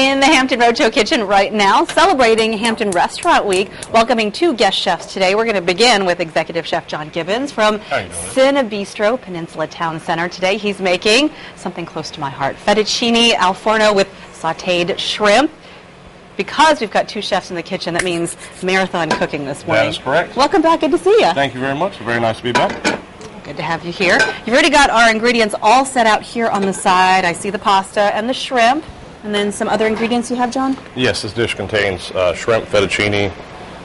in the Hampton Roadshow kitchen right now, celebrating Hampton Restaurant Week, welcoming two guest chefs today. We're going to begin with Executive Chef John Gibbons from Cinebistro, Peninsula Town Center. Today he's making something close to my heart, fettuccine al forno with sautéed shrimp. Because we've got two chefs in the kitchen, that means marathon cooking this morning. That is correct. Welcome back. Good to see you. Thank you very much. Very nice to be back. Good to have you here. You've already got our ingredients all set out here on the side. I see the pasta and the shrimp. And then some other ingredients you have, John? Yes, this dish contains shrimp, fettuccine.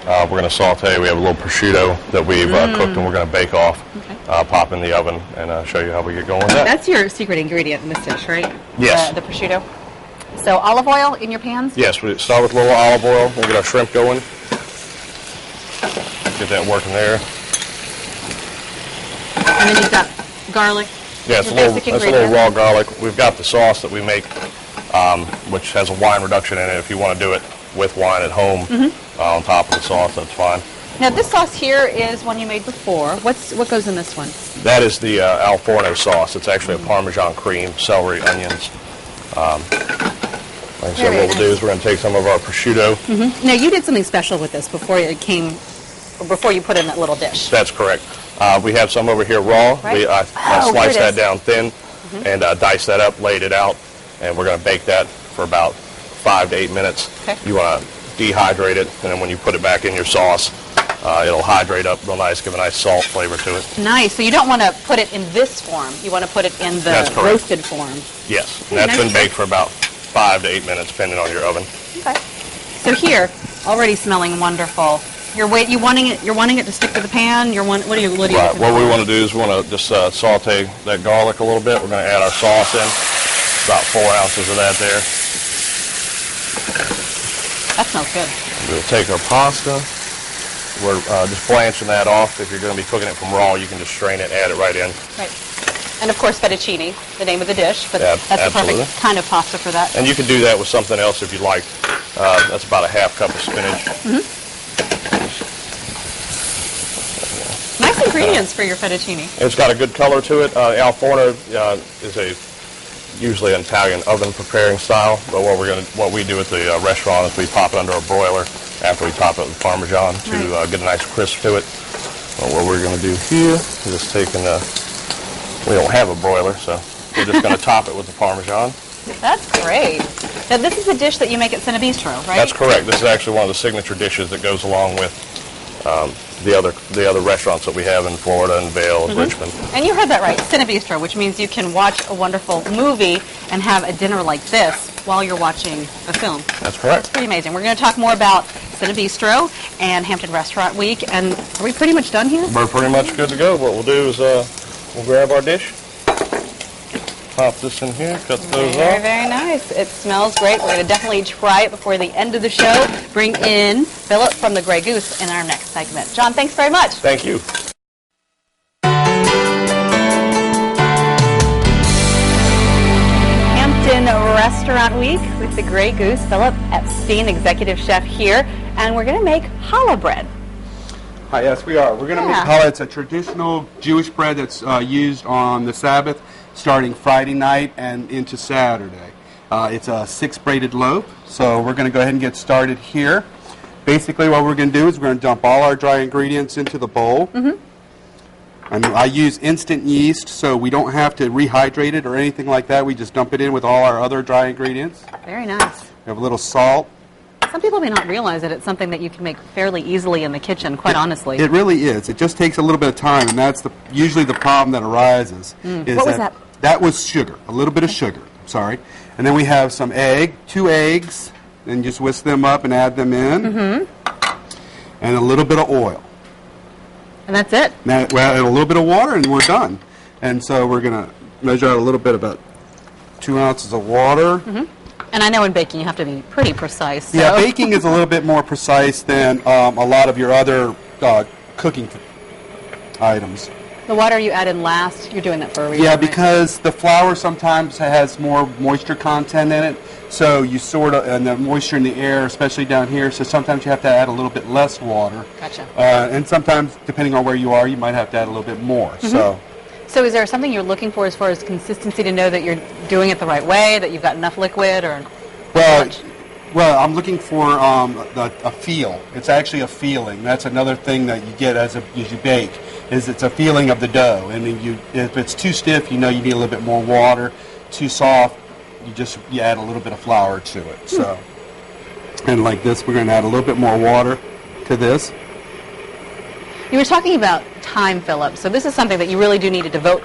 We're going to saute. We have a little prosciutto that we've cooked and we're going to bake off, pop in the oven, and show you how we get going with that. That's your secret ingredient in this dish, right? Yes. The prosciutto. So olive oil in your pans? Yes, we start with a little olive oil. We'll get our shrimp going. Get that working there. And then you've got garlic. Yeah, it's a little raw garlic. We've got the sauce that we make, which has a wine reduction in it. If you want to do it with wine at home on top of the sauce, that's fine. Now this sauce here is one you made before. What goes in this one? That is the al forno sauce. It's actually a Parmesan cream, celery, onions. Like I said, what we'll do is we're going to take some of our prosciutto. Now you did something special with this before you put it in that little dish. That's correct. We have some over here raw. Right? I sliced that down thin and diced that up, laid it out, and we're going to bake that for about 5 to 8 minutes. Okay. You want to dehydrate it, and then when you put it back in your sauce, it'll hydrate up real nice, give a nice salt flavor to it. Nice. So you don't want to put it in this form. You want to put it in the roasted form. Yes. And that's been baked for about 5 to 8 minutes, depending on your oven. Okay. So here, already smelling wonderful. You're wanting it to stick to the pan. What do you? Right. What we want to do is we want to just saute that garlic a little bit. We're going to add our sauce in. About 4 ounces of that there. That smells good. We'll take our pasta. We're just blanching that off. If you're going to be cooking it from raw, you can just strain it, add it right in. Right. And of course, fettuccine, the name of the dish, but that's the perfect kind of pasta for that. And you can do that with something else if you like. That's about a half cup of spinach. Nice ingredients for your fettuccine. It's got a good color to it. Al forno is usually an Italian oven preparing style, but what we do at the restaurant is we pop it under a broiler after we top it with Parmesan to get a nice crisp to it. What we're going to do here is just taking we don't have a broiler, so we're just going to top it with the Parmesan. That's great. Now this is a dish that you make at Cinebistro, right? That's correct. This is actually one of the signature dishes that goes along with the other restaurants that we have in Florida and Vail and Richmond. And you heard that right, Cinebistro, which means you can watch a wonderful movie and have a dinner like this while you're watching a film. That's correct. It's pretty amazing. We're going to talk more about Cinebistro and Hampton Restaurant Week. And are we pretty much done here? We're pretty much good to go. What we'll do is we'll grab our dish, pop this in here, cut those off. Very, very nice. It smells great. We're going to definitely try it before the end of the show. Bring in Philip from the Grey Goose in our next segment. John, thanks very much. Thank you. Hampton Restaurant Week with the Grey Goose. Philip Epstein, executive chef here. And we're going to make challah bread. Hi, yes, we are. We're going to make challah. It's a traditional Jewish bread that's used on the Sabbath, starting Friday night and into Saturday. It's a 6-braided loaf, so we're going to go ahead and get started here. Basically, what we're going to do is we're going to dump all our dry ingredients into the bowl. And I use instant yeast, so we don't have to rehydrate it or anything like that. We just dump it in with all our other dry ingredients. Very nice. We have a little salt. Some people may not realize that it's something that you can make fairly easily in the kitchen, quite honestly. It really is. It just takes a little bit of time, and that's usually the problem that arises. What was that? That was sugar, a little bit of sugar, sorry. And then we have some 2 eggs, and just whisk them up and add them in. And a little bit of oil. And that's it? Now, well, and a little bit of water, and we're done. And so we're going to measure out a little bit, about 2 ounces of water. And I know in baking you have to be pretty precise. So. Yeah, baking is a little bit more precise than a lot of your other cooking items. The water you add in last, you're doing that for a reason. Yeah, because the flour sometimes has more moisture content in it, so you and the moisture in the air, especially down here, so sometimes you have to add a little bit less water. Gotcha. And sometimes, depending on where you are, you might have to add a little bit more. So is there something you're looking for as far as consistency to know that you're doing it the right way, that you've got enough liquid, or? Well, I'm looking for a feel. It's actually a feeling. That's another thing that you get as you bake, is it's a feeling of the dough. And if it's too stiff, you know you need a little bit more water. Too soft, you add a little bit of flour to it. So, and like this, we're going to add a little bit more water to this. You were talking about time, Philip. So this is something that you really do need to devote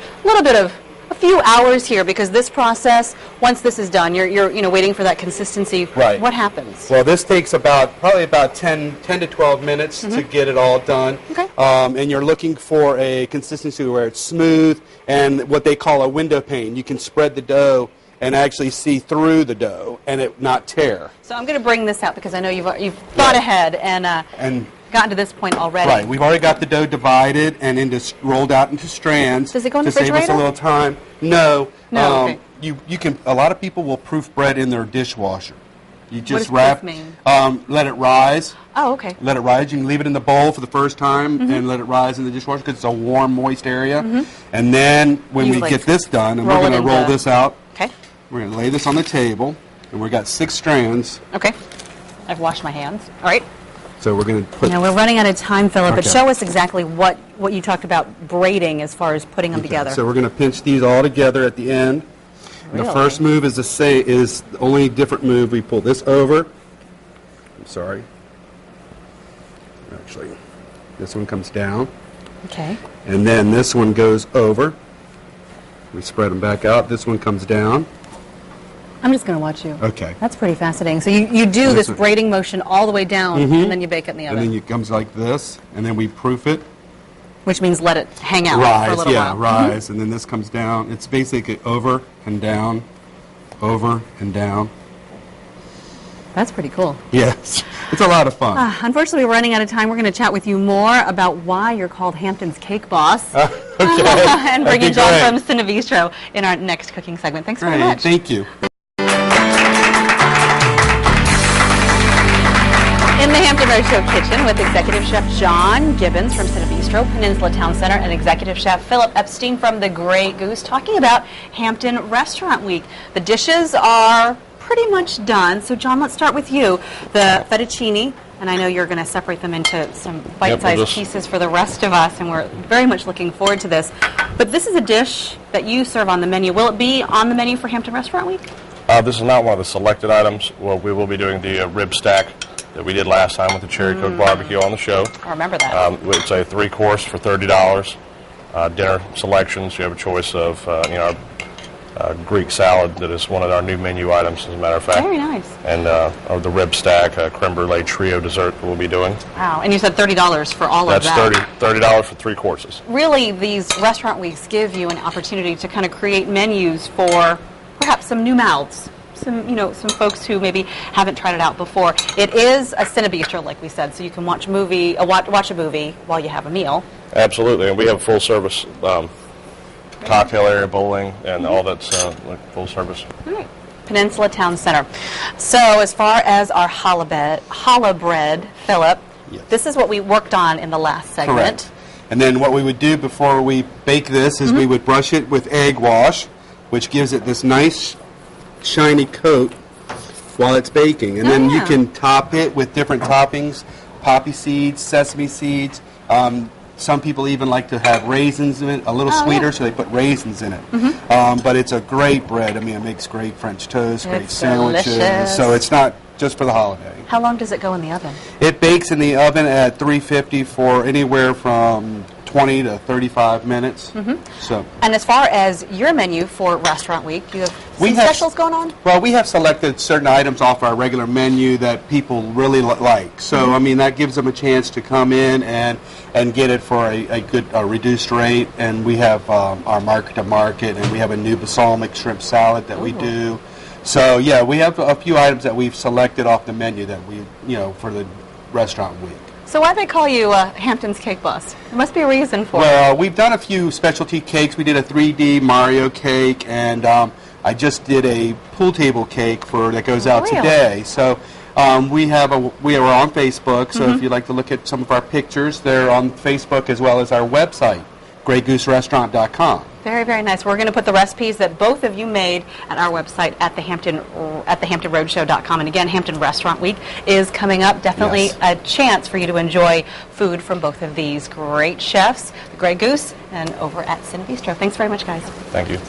a few hours here, because this process, once this is done, you're waiting for that consistency. Right. What happens? Well, this takes probably about 10 to 12 minutes to get it all done. Okay. And you're looking for a consistency where it's smooth and what they call a window pane. You can spread the dough and actually see through the dough and it not tear. So I'm going to bring this out because I know you've thought ahead and gotten to this point already. Right. We've already got the dough divided and rolled out into strands. Does it go in the to save us refrigerator? a little time? No. No. Okay. You can. A lot of people will proof bread in their dishwasher. You just what does proof mean? Let it rise. Oh, okay. Let it rise. You can leave it in the bowl for the first time and let it rise in the dishwasher because it's a warm, moist area. And then when we get this done, and we're going to roll this out. Okay. We're going to lay this on the table, and we've got 6 strands. Okay. I've washed my hands. All right. So we're going to put... Now, we're running out of time, Philip, but Okay. show us exactly what you talked about braiding as far as putting them together. So we're going to pinch these all together at the end. Really? The first move is the only different move. We pull this over. I'm sorry. Actually, this one comes down. Okay. And then this one goes over. We spread them back out. This one comes down. I'm just going to watch you. Okay. That's pretty fascinating. So you do this braiding motion all the way down, and then you bake it in the oven. And then it comes like this, and then we proof it. Which means let it hang out for a little while. Rise, and then this comes down. It's basically over and down, over and down. That's pretty cool. Yes, it's a lot of fun. Unfortunately, we're running out of time. We're going to chat with you more about why you're called Hampton's Cake Boss. Okay. And bring in That'd be John great. from Cine Bistro in our next cooking segment. Thanks very Great, much. Thank you. In the Hampton Road Show kitchen with Executive Chef John Gibbons from Cine Bistro, Peninsula Town Center, and Executive Chef Philip Epstein from the Grey Goose, talking about Hampton Restaurant Week. The dishes are pretty much done. So, John, let's start with you. The fettuccine, and I know you're going to separate them into some bite-sized pieces for the rest of us, and we're very much looking forward to this. But this is a dish that you serve on the menu. Will it be on the menu for Hampton Restaurant Week? This is not one of the selected items. Well, we will be doing the rib stack that we did last time with the cherry coke barbecue on the show. I remember that. It's a 3-course for $30. Dinner selections. You have a choice of Greek salad that is one of our new menu items, as a matter of fact. Very nice. And the rib stack, creme brulee trio dessert that we'll be doing. Wow. And you said $30 for all of that. That's $30 for 3 courses. Really, these restaurant weeks give you an opportunity to kind of create menus for perhaps some new mouths. Some folks who maybe haven't tried it out before. It is a Cine Bistro, like we said, so you can watch a movie while you have a meal. Absolutely, and we have full service cocktail area, bowling, and all that's full service. All right. Peninsula Town Center. So as far as our challah bread, Philip, Yes. This is what we worked on in the last segment. Correct. And then what we would do before we bake this is we would brush it with egg wash, which gives it this nice shiny coat while it's baking. And then you can top it with different toppings, poppy seeds, sesame seeds. Some people even like to have raisins in it, a little sweeter, so they put raisins in it. But it's a great bread. I mean, it makes great French toast, great sandwiches. Delicious. So it's not just for the holiday. How long does it go in the oven? It bakes in the oven at 350 for anywhere from 20 to 35 minutes. So. And as far as your menu for Restaurant Week, do you have some specials going on? Well, we have selected certain items off our regular menu that people really like. So, I mean, that gives them a chance to come in and get it for a good reduced rate. And we have our market-to-market, and we have a new balsamic shrimp salad that we do. So, yeah, we have a few items that we've selected off the menu that we, for the Restaurant Week. So why do they call you Hampton's Cake Boss? There must be a reason for it. Well, we've done a few specialty cakes. We did a 3D Mario cake, and I just did a pool table cake that goes out today. So we are on Facebook, so if you'd like to look at some of our pictures, they're on Facebook as well as our website, greygooserestaurant.com. Very, very nice. We're going to put the recipes that both of you made at our website at thehamptonroadshow.com. And again, Hampton Restaurant Week is coming up. Definitely a chance for you to enjoy food from both of these great chefs, the Grey Goose and over at Cine Bistro. Thanks very much, guys. Thank you.